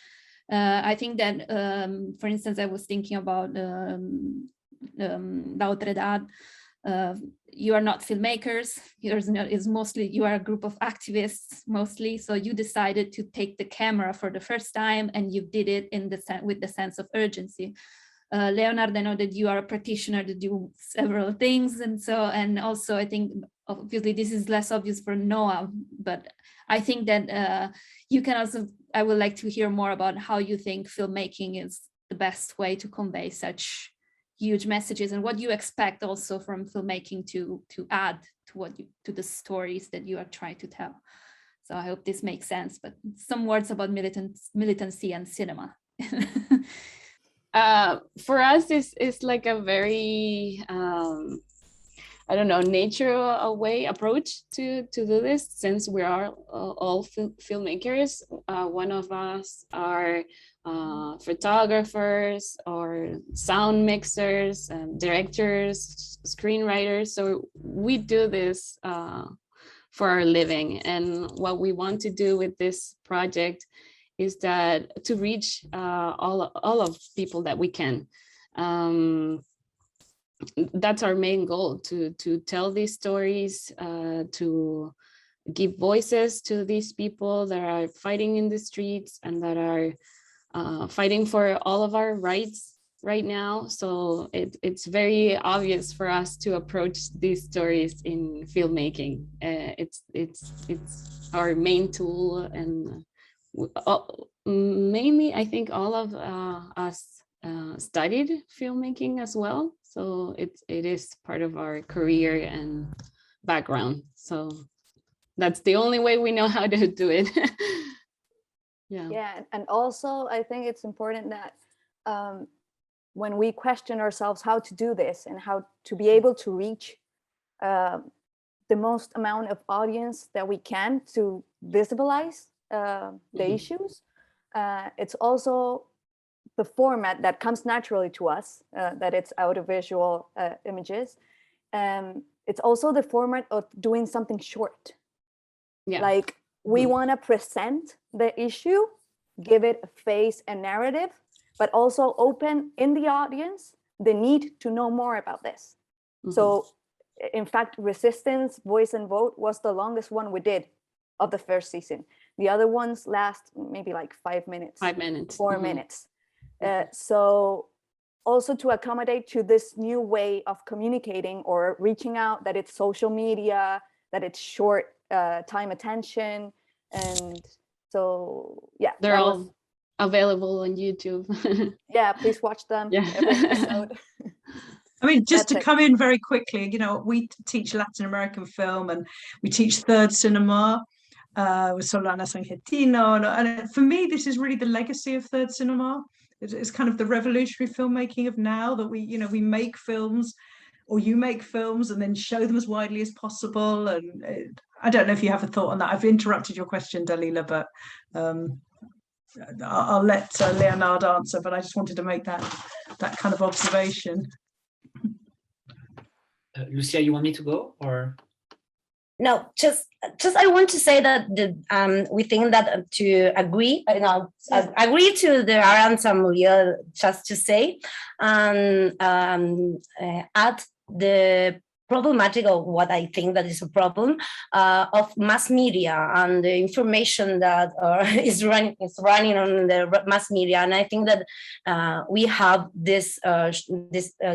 I think that, for instance, I was thinking about La Otra Edad. You are not filmmakers. You are a group of activists mostly. So you decided to take the camera for the first time, and you did it with the sense of urgency. Leonard, I know that you are a practitioner to do several things, and also I think obviously this is less obvious for Noah, but I think that you can also, I would like to hear more about how you think filmmaking is the best way to convey such huge messages, and what you expect also from filmmaking to add to the stories that you are trying to tell. So I hope this makes sense, but some words about militancy and cinema. For us, this is like a very, I don't know, natural way approach to do this, since we are all filmmakers. One of us are photographers or sound mixers, directors, screenwriters. So we do this for our living. And what we want to do with this project is that to reach all of people that we can. That's our main goal, to tell these stories, to give voices to these people that are fighting in the streets and that are fighting for all of our rights right now. So it's very obvious for us to approach these stories in filmmaking. It's our main tool, and mainly I think all of us studied filmmaking as well, so it is part of our career and background. So that's the only way we know how to do it. Yeah, and also I think it's important that when we question ourselves how to do this and how to be able to reach the most amount of audience that we can to visibilize the issues, it's also the format that comes naturally to us, that it's audiovisual images. It's also the format of doing something short. Like we want to present the issue, give it a face and narrative, but also open in the audience the need to know more about this. So in fact, Resistance, Voice and Vote was the longest one we did of the first season. The other ones last maybe like 5 minutes. 5 minutes. 4 minutes. So also to accommodate to this new way of communicating or reaching out, that it's social media, that it's short time attention. And so, yeah. They're all available on YouTube. Yeah, please watch them. Every episode. I mean, just to come in very quickly, you know, we teach Latin American film and we teach third cinema with Solanas Argentino. And for me, this is really the legacy of third cinema. It's kind of the revolutionary filmmaking of now, that we make films, or you make films and then show them as widely as possible. And I don't know if you have a thought on that. I've interrupted your question, Dalila, but I'll let Leonard answer, but I just wanted to make that kind of observation. Lucia, you want me to go, or? No, just I want to say that we think that to agree, agree to the Arantza and Muriel, just to say, add the problematic, or what I think that is a problem of mass media and the information that is running on the mass media. And I think that we have this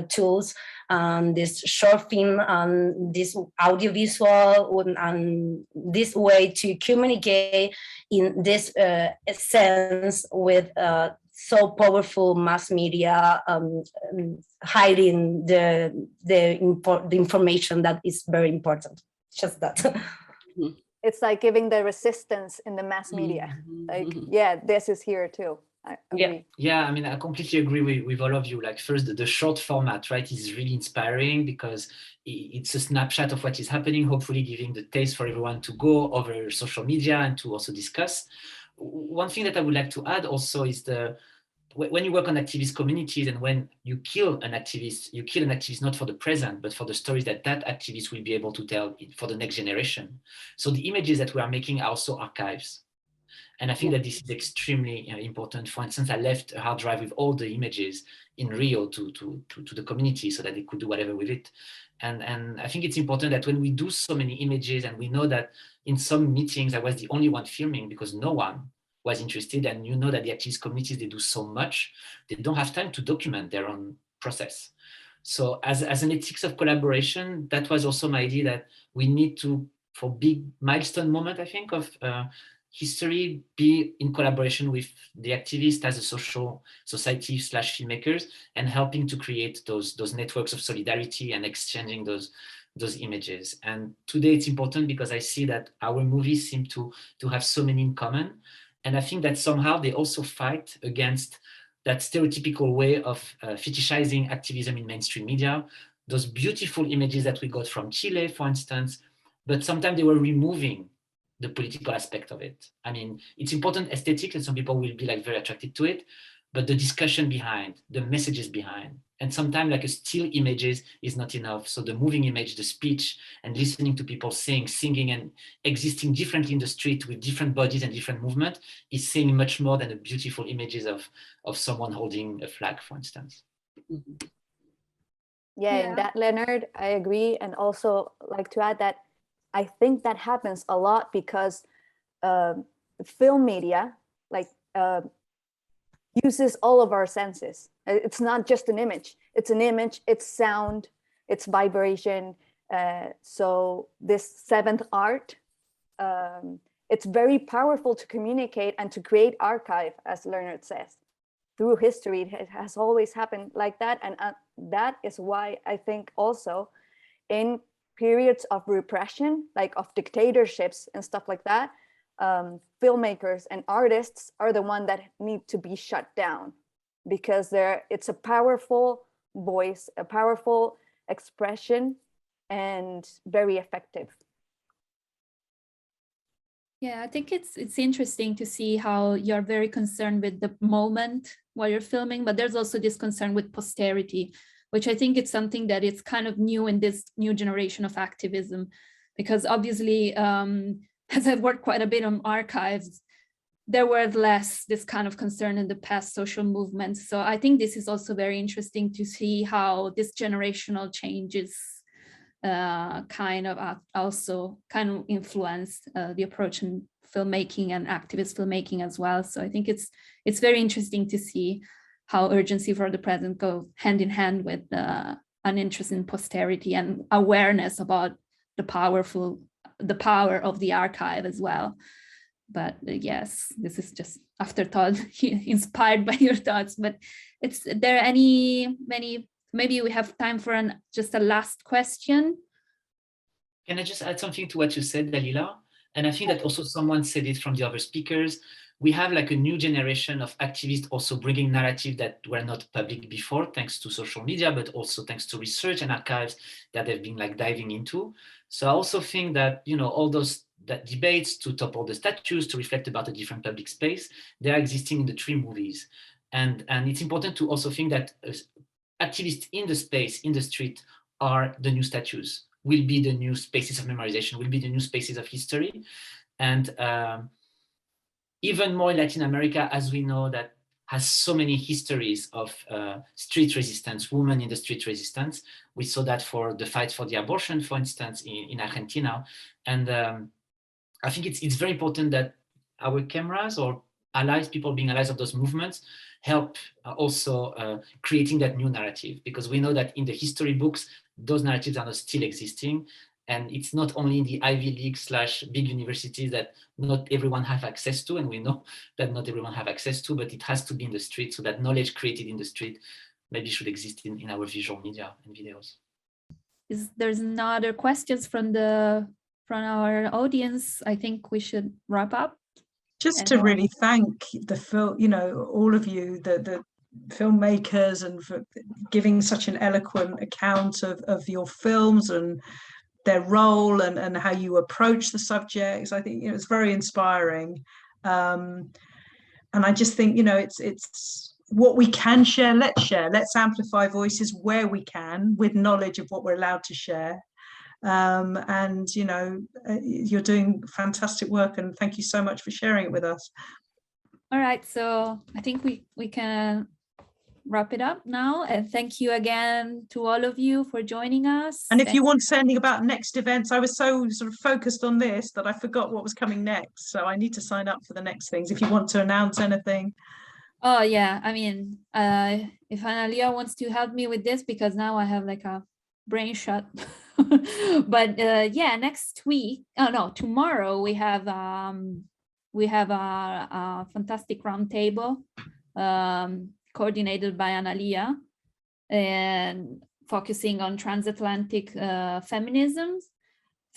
tools and this short film and this audiovisual and this way to communicate in this sense with so powerful mass media hiding the information that is very important. Just that. It's like giving the resistance in the mass media. Like, yeah, this is here too. I agree. Yeah, I mean, I completely agree with all of you. Like, first, the short format, right, is really inspiring because it's a snapshot of what is happening, hopefully giving the taste for everyone to go over social media and to also discuss. One thing that I would like to add also is when you work on activist communities and when you kill an activist not for the present, but for the stories that activist will be able to tell for the next generation. So the images that we are making are also archives. And I think that this is extremely important. For instance, I left a hard drive with all the images in Rio to the community so that they could do whatever with it. And I think it's important that when we do so many images, and we know that in some meetings I was the only one filming because no one was interested, and you know that the activist communities, they do so much, they don't have time to document their own process. So as an ethics of collaboration, that was also my idea, that we need to, for big milestone moment, I think, of history, be in collaboration with the activists as a society / filmmakers, and helping to create those networks of solidarity and exchanging those images. And today it's important because I see that our movies seem to have so many in common. And I think that somehow they also fight against that stereotypical way of fetishizing activism in mainstream media, those beautiful images that we got from Chile, for instance, but sometimes they were removing the political aspect of it. I mean, it's important aesthetic, and some people will be like very attracted to it, but the discussion behind, the messages behind, and sometimes like a still images is not enough. So the moving image, the speech, and listening to people singing and existing differently in the street with different bodies and different movement is saying much more than the beautiful images of someone holding a flag, for instance. Yeah, and that, Leonard, I agree. And also like to add that I think that happens a lot because film media uses all of our senses. It's not just an image, it's sound, it's vibration. So this seventh art, it's very powerful to communicate and to create archive, as Leonard says. Through history, it has always happened like that. And that is why I think also in periods of repression, like of dictatorships and stuff like that, filmmakers and artists are the one that need to be shut down, because it's a powerful voice, a powerful expression, and very effective. Yeah, I think it's interesting to see how you're very concerned with the moment while you're filming, but there's also this concern with posterity, which I think it's something that it's kind of new in this new generation of activism, because obviously, as I've worked quite a bit on archives, there were less this kind of concern in the past social movements. So I think this is also very interesting to see how this generational changes kind of also kind of influenced the approach in filmmaking and activist filmmaking as well. So I think it's very interesting to see how urgency for the present go hand in hand with an interest in posterity and awareness about the power of the archive as well. But yes, this is just afterthought inspired by your thoughts. But there many, maybe we have time for just a last question. Can I just add something to what you said, Dalila? And I think that also someone said it from the other speakers. We have like a new generation of activists also bringing narrative that were not public before, thanks to social media, but also thanks to research and archives that they've been like diving into. So I also think that, you know, all those debates to topple the statues, to reflect about a different public space, they are existing in the 3 movies. And it's important to also think that activists in the space, in the street, are the new statues, will be the new spaces of memorization, will be the new spaces of history. And even more in Latin America, as we know that has so many histories of street resistance, women in the street resistance. We saw that for the fight for the abortion, for instance, in Argentina. And I think it's very important that our cameras or allies, people being allies of those movements, help also creating that new narrative, because we know that in the history books, those narratives are not still existing. And it's not only in the Ivy League / big universities that not everyone have access to, and we know that not everyone have access to, but it has to be in the street, so that knowledge created in the street maybe should exist in our visual media and videos. There's no other questions from our audience? I think we should wrap up. Just to really thank the film, all of you, the filmmakers, and for giving such an eloquent account of your films and their role and how you approach the subjects. I think it's very inspiring, and I just think it's what we can share. Let's amplify voices where we can, with knowledge of what we're allowed to share. And you're doing fantastic work, and thank you so much for sharing it with us. All right, so I think we can wrap it up now, and thank you again to all of you for joining us. And if you want to say anything about next events, I was so sort of focused on this that I forgot what was coming next, so I need to sign up for the next things. If you want to announce anything. Oh yeah, I mean, if Analia wants to help me with this, because now I have like a brain shut. But yeah, next week, tomorrow we have a fantastic roundtable coordinated by Analia, and focusing on transatlantic feminismos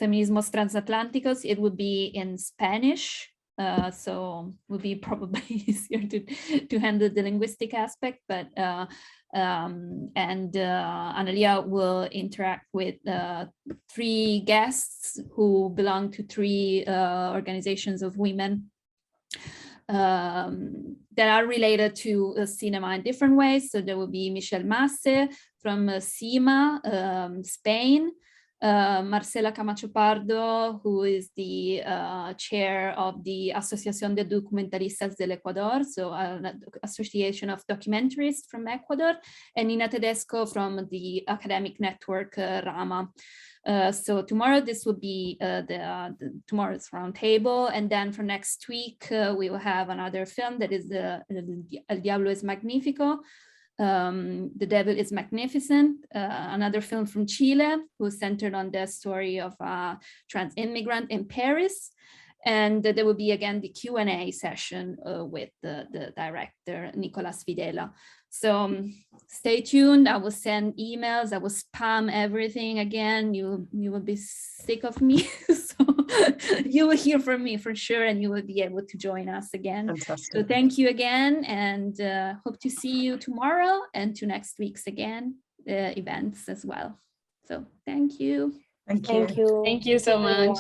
transatlánticos. It would be in Spanish, so it would be probably easier to handle the linguistic aspect, but Analia will interact with 3 guests who belong to 3 organizations of women that are related to cinema in different ways. So there will be Michelle Masse from CIMA, Spain, Marcela Camacho Pardo, who is the chair of the Asociación de Documentaristas del Ecuador, so an association of documentarists from Ecuador, and Nina Tedesco from the academic network Rama. So tomorrow, this will be tomorrow's roundtable, and then for next week we will have another film that is El Diablo es Magnífico, The Devil is Magnificent, another film from Chile, who's centered on the story of a trans immigrant in Paris. And there will be again the Q&A session with the director, Nicolas Videla. So stay tuned. I will send emails. I will spam everything again. You will be sick of me. So you will hear from me for sure, and you will be able to join us again. Fantastic. So thank you again, and hope to see you tomorrow and to next week's events as well. So thank you. Thank you. Thank you. Thank you so much.